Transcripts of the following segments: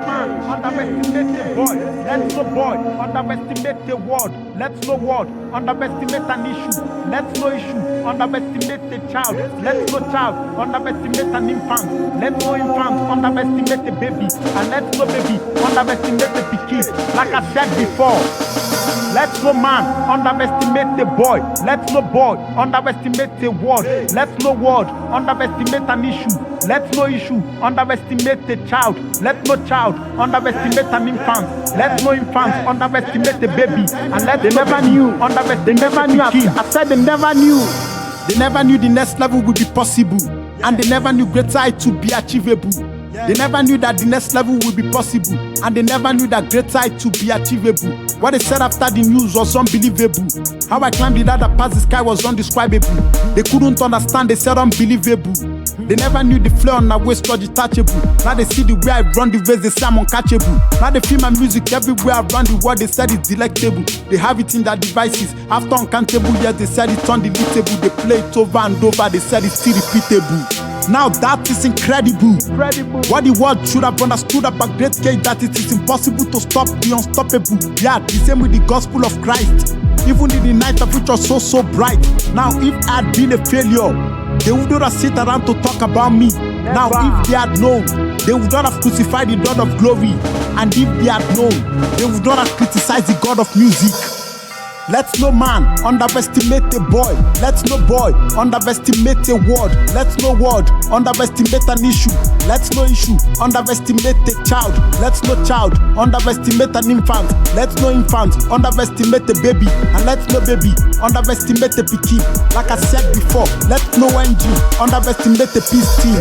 man underestimate the boy. Let no boy underestimate the word. Let no word underestimate an issue. Let no issue underestimate the child. Let no child underestimate an infant. Let no infant underestimate the baby. And let no baby underestimate the pikin. Like I said before, let no man underestimate the boy. Let no boy underestimate the word. Let no word underestimate an issue. Let no issue underestimate the child. Let no child underestimate an infant. Let no infant underestimate the baby. And let they never knew underestimate the pikin. I said they never knew. They never knew the next level would be possible. And they never knew greater heights would be achievable. They never knew that the next level would be possible. And they never knew that greater heights would be achievable. What they said after the news was unbelievable. How I climbed the ladder past the sky was undescribable. They couldn't understand, they said unbelievable. They never knew the flare on my waist was detachable. Now they see the way I run the race, they say I'm uncatchable. Now they feel my music everywhere around the world, they said it's delectable. They have it in their devices, after uncountable years, they said it's undeletable. They play it over and over, they said it's still repeatable. Now that is incredible. What the world should have understood about great case, that it is impossible to stop the unstoppable. Yeah, the same with the gospel of Christ. Even in the night of which was so bright. Now if I had been a failure, they would not have sit around to talk about me. Now if they had known, they would not have crucified the God of glory. And if they had known, they would not have criticized the God of music. Let no man underestimate the boy. Let no boy underestimate a word. Let no word underestimate an issue. Let no issue underestimate a child. Let no child underestimate an infant. Let no infant underestimate a baby. And let no baby underestimate a pikin. Like I said before, let no engine underestimate the peace team.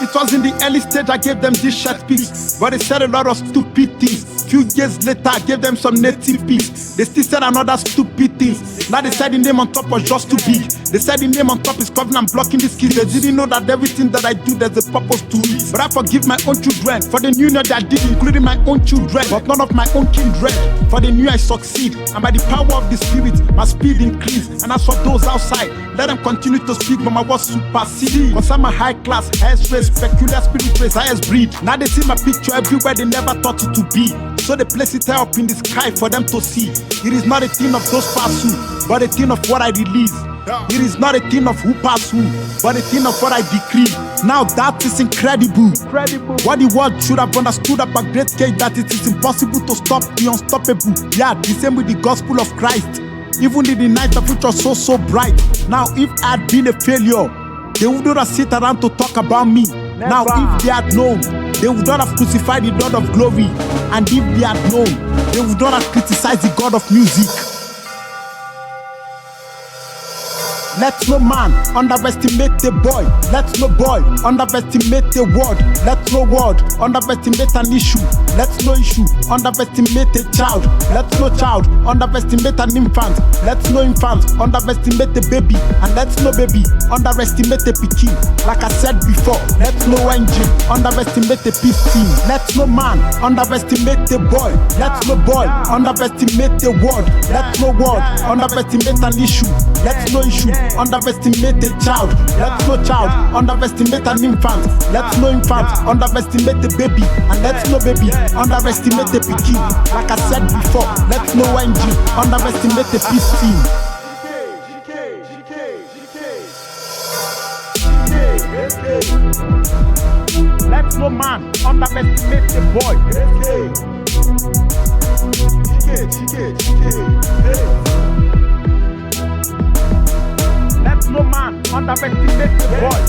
It was in the early stage I gave them this short piece, but they said a lot of stupid things. Few years later I gave them some native peace. They still said another stupid things. Now they said the name on top was just too big. They said the name on top is covering and blocking the skills. They didn't know that everything that I do there's a purpose to it. But I forgive my own children for the new that I did, including my own children, but none of my own kindred. For they knew I succeed, and by the power of the spirit, my speed increased. And as for those outside, let them continue to speak, but my words supersede. Cause I'm a high class, highest race, peculiar spirit race, highest breed. Now they see my picture everywhere they never thought it to be. So they place it high up in the sky for them to see. It is not a thing of those pass who, but a thing of what I release. It is not a thing of who pass who, but a thing of what I decree. Now that is incredible. What the world should have understood about great case, that it is impossible to stop the unstoppable. Yeah, the same with the gospel of Christ. Even in the night of which was so bright. Now if I had been a failure, they would not have sit around to talk about me. Now if they had known, they would not have crucified the God of glory. And if they had known, they would not have criticized the God of music. Let no man underestimate the boy. Let no boy underestimate the word. Let no word underestimate an issue. Let no issue underestimate a child. Let no child underestimate an infant. Let no infant underestimate the baby. And let no baby underestimate the pikin. Like I said before, let no engine underestimate the peace team. Let no man underestimate the boy. Let no boy underestimate the word. Let no word underestimate an issue. Let no issue underestimate a child. Let no child underestimate an infant. Let no infant underestimate the baby. And let no baby underestimate the pikin. Like I said before, let no engine underestimate the peace team. Let no man underestimate the boy. Let no man underestimate the boy.